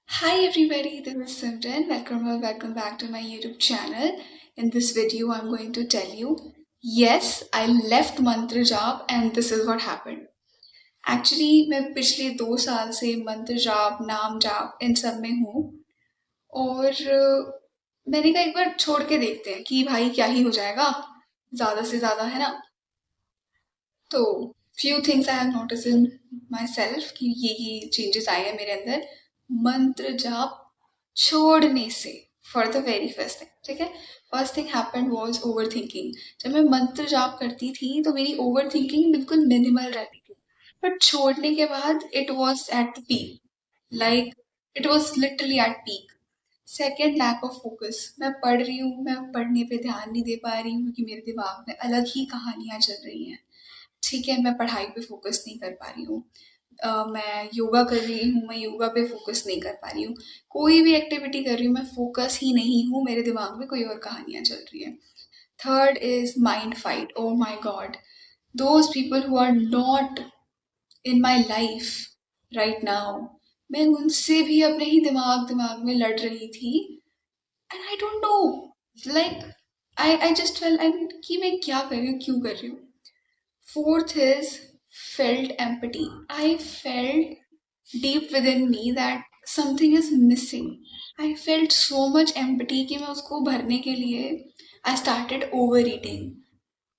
Hi everybody, this is Simran. Welcome back to my YouTube channel. In this video, I'm going to tell you, yes, I left मंत्र जाप and this is what happened. Actually, मैं पिछले 2 साल से मंत्र जाप, नाम जाप इन सब में हूँ और मैंने कहा एक बार छोड़ के देखते हैं कि भाई क्या ही हो जाएगा, ज़्यादा से ज़्यादा है ना। तो few things I have noticed in myself कि ये चेंजेस आए हैं मेरे अंदर मंत्र जाप छोड़ने से। For the very first thing, ठीक है। First thing happened was over thinking. जब मैं मंत्र जाप करती थी तो मेरी ओवर थिंकिंग बिल्कुल मिनिमल रहती थी, बट छोड़ने के बाद it was at the peak, like it was literally at peak. Second, lack of focus. मैं पढ़ रही हूँ, मैं पढ़ने पे ध्यान नहीं दे पा रही हूँ क्योंकि मेरे दिमाग में अलग ही कहानियां चल रही हैं। ठीक है, मैं पढ़ाई पे फोकस नहीं कर पा रही हूँ। मैं योगा कर रही हूँ, मैं योगा पे फोकस नहीं कर पा रही हूँ। कोई भी एक्टिविटी कर रही हूँ, मैं फोकस ही नहीं हूँ, मेरे दिमाग में कोई और कहानियां चल रही है। Third is mind fight. Oh my God, those people who are not in my life right now, मैं उनसे भी अपने ही दिमाग दिमाग में लड़ रही थी। And I don't know, like I just fail कि मैं क्या कर रही हूँ, क्यों कर रही हूँ। Fourth is felt empathy. I felt deep within me that something is missing. I felt so much empathy कि मैं उसको भरने के लिए I started overeating.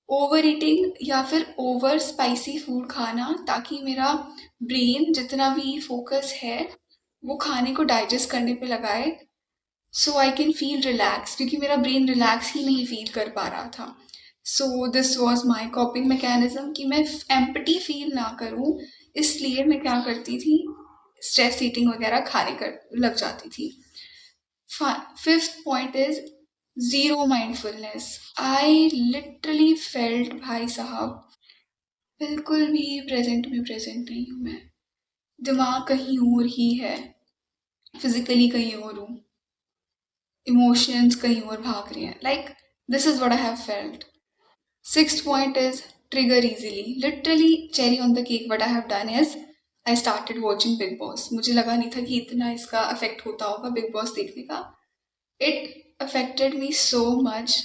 Overeating या फिर ओवर स्पाइसी फूड खाना ताकि मेरा ब्रेन जितना भी फोकस है वो खाने को डाइजेस्ट करने पे लगाए, सो आई कैन फील रिलैक्स, क्योंकि मेरा ब्रेन रिलैक्स ही नहीं फील कर पा रहा था। So this was my कॉपिंग mechanism कि मैं एम्पटी फील ना करूं, इसलिए मैं क्या करती थी, स्ट्रेस ईटिंग वगैरह खाने कर लग जाती थी। Fifth point is zero mindfulness. I literally felt, भाई साहब, बिल्कुल भी प्रेजेंट में प्रेजेंट नहीं हूँ मैं। दिमाग कहीं और ही है, फिजिकली कहीं और हूँ, इमोशंस कहीं और भाग रहे हैं। Like this is what I have felt. Sixth point is trigger easily. Literally cherry on the cake. What I have done is I started watching Big Boss. मुझे लगा नहीं था कि इतना इसका अफेक्ट होता होगा बिग बॉस देखने का। It affected me so much.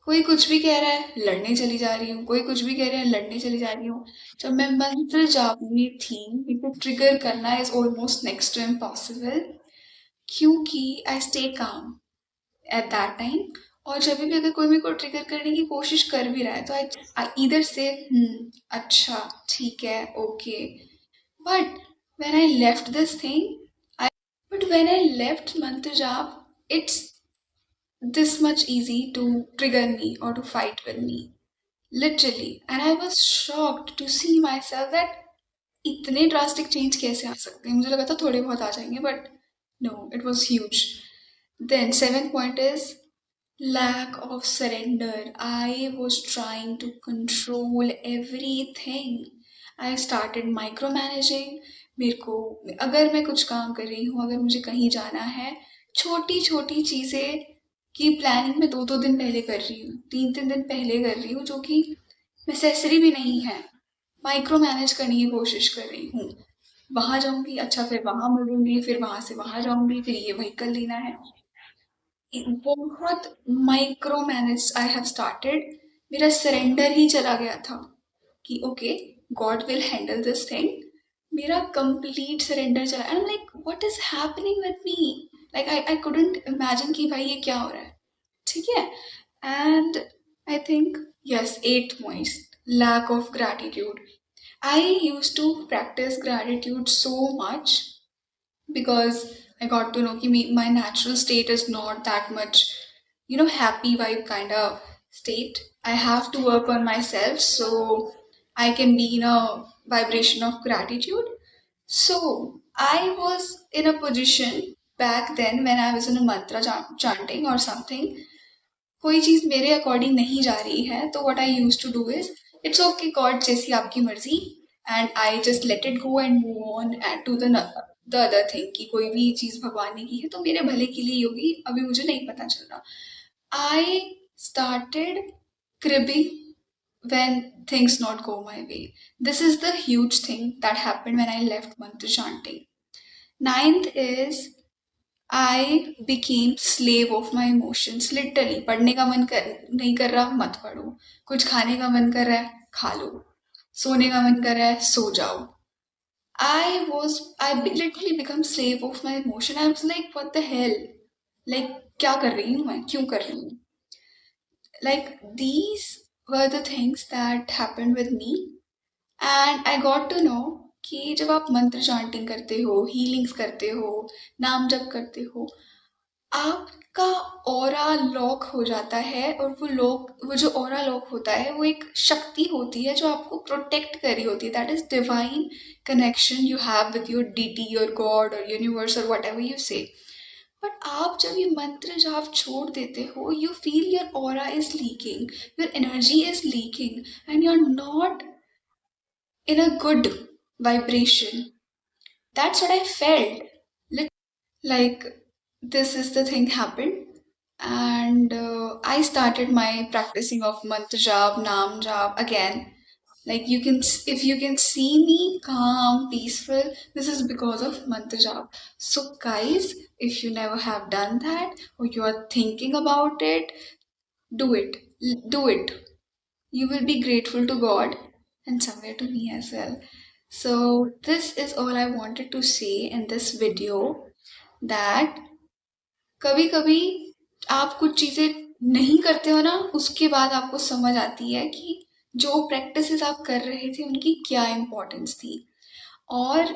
कोई कुछ भी कह रहा है, लड़ने चली जा रही हूँ, कोई कुछ भी कह रहा है, लड़ने चली जा रही हूँ। जब मैं मंत्र जाप में थी, इसे ट्रिगर करना is almost next to impossible, क्योंकि I stay calm at that time. और जब भी अगर कोई मेरे को ट्रिगर करने की कोशिश कर भी रहा है तो आई ईदर से अच्छा, ठीक है, okay. But when I left this thing, I but when I left मंत्र जाप, it's this much easy to trigger me or to fight with me, literally. And I was shocked to see myself that इतने drastic change कैसे आ सकते हैं। मुझे लगा था थोड़े बहुत आ जाएंगे, but no, it was huge. Then seven point is lack of surrender. I was trying to control everything. I started micromanaging. मेरे को, अगर मैं कुछ काम कर रही हूँ, अगर मुझे कहीं जाना है, छोटी छोटी चीज़ें की प्लानिंग मैं 2-2 दिन पहले कर रही हूँ, 3-3 दिन पहले कर रही हूँ, जो कि नेसेसरी भी नहीं है। माइक्रो मैनेज करने की कोशिश कर रही हूँ। वहां जाऊंगी, अच्छा फिर वहां मिलूंगी, फिर वहां से वहां जाऊंगी, फिर ये व्हीकल लेना है। बहुत micro manage I have started. मेरा सरेंडर ही चला गया था कि okay, God will handle this thing. मेरा कंप्लीट सरेंडर चला, and like what is happening with me, like I couldn't imagine कि भाई ये क्या हो रहा है। ठीक है। And I think, yes, at points, lack of gratitude. I use to practice gratitude so much because I got to know that my natural state is not that much, happy vibe kind of state. I have to work on myself so I can be in a vibration of gratitude. So I was in a position back then when I was in a mantra chanting or something. कोई चीज मेरे according नहीं जा रही है तो what I use to do is, it's okay God, जैसी आपकी मर्जी, and I just let it go and move on and to the other thing कि कोई भी चीज भगवान ने की है तो मेरे भले के लिए ही होगी, अभी मुझे नहीं पता चल रहा। I started cribbing when things not go my way. This is the huge thing that happened when I left mantra chanting. Ninth is I became slave of my emotions. Literally, पढ़ने का मन कर नहीं कर रहा, मत पढ़ो. कुछ खाने का मन कर रहा है, खा लो. सोने का मन कर रहा है, सो जाओ. I literally become slave of my emotion. I was like, what the hell? Like, क्या कर रही हूँ मैं? क्यों कर रही हूँ? Like, these were the things that happened with me. And I got to know कि जब आप मंत्र चांटिंग करते हो, हीलिंग्स करते हो, नाम जप करते हो, आपका ऑरा लॉक हो जाता है. और वो जो ऑरा लॉक होता है वो एक शक्ति होती है जो आपको प्रोटेक्ट कर रही होती है. That is divine connection you have with your deity, your God और यूनिवर्स और whatever you say. But आप जब ये मंत्र जाप छोड़ देते हो, you feel your aura is leaking, your energy is leaking, and you are not in a good vibration. That's what I felt. Like, this is the thing happened, and I started my practicing of mantra jap, naam jap again. Like, if you can see me calm, peaceful, this is because of mantra jap. So, guys, if you never have done that or you are thinking about it, do it. Do it. You will be grateful to God and somewhere to me as well. So, this is all I wanted to say in this video, that कभी कभी आप कुछ चीज़ें नहीं करते हो ना, उसके बाद आपको समझ आती है कि जो प्रैक्टिसेस आप कर रहे थे उनकी क्या इम्पोर्टेंस थी. और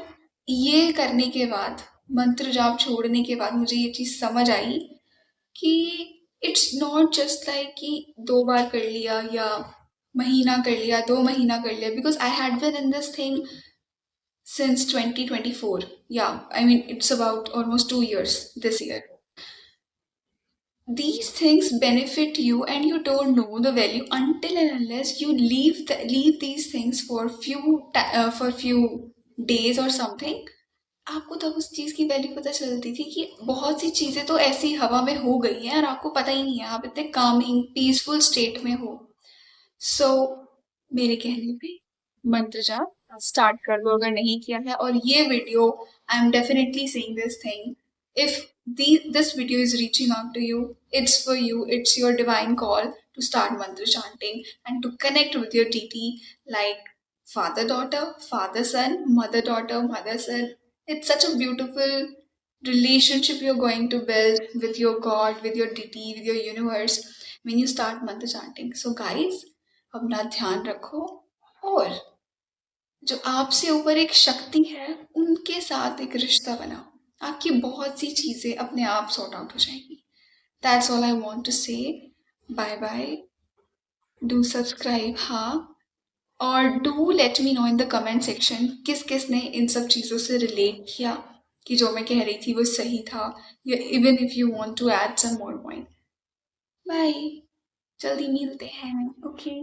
ये करने के बाद, मंत्र जाप छोड़ने के बाद मुझे ये चीज़ समझ आई कि इट्स नॉट जस्ट लाइक कि 2 बार कर लिया या महीना कर लिया, 2 महीना कर लिया. Because I had been in this thing since 2024. Yeah, I mean, it's about almost 2 years this year. These things benefit you and you don't know the value until and unless you leave these things for few days or something. आपको तब उस चीज़ की value पता चलती थी कि बहुत सी चीज़ें तो ऐसी हवा में हो गई हैं और आपको पता ही नहीं है, आप इतने कामिंग पीसफुल स्टेट में हो. सो मेरे कहने पे मंत्र जाप स्टार्ट कर दो अगर नहीं किया है. और ये video, I am definitely saying this thing, if this video is reaching out to you, it's for you, it's your divine call to start mantra chanting and to connect with your deity, like father daughter, father son, mother daughter, mother son. It's such a beautiful relationship you're going to build with your god, with your deity, with your universe when you start mantra chanting. So guys, अपना ध्यान रखो और जो आपसे ऊपर एक शक्ति है उनके साथ एक रिश्ता बनाओ. आपकी बहुत सी चीजें अपने आप सॉर्ट आउट हो जाएंगी. That's all I want to say. Bye bye. Do subscribe. हाँ, और do let me know in the comment section किस किस ने इन सब चीज़ों से रिलेट किया, कि जो मैं कह रही थी वो सही था, या even if you want to add some more point. Bye. जल्दी मिलते हैं. ओके.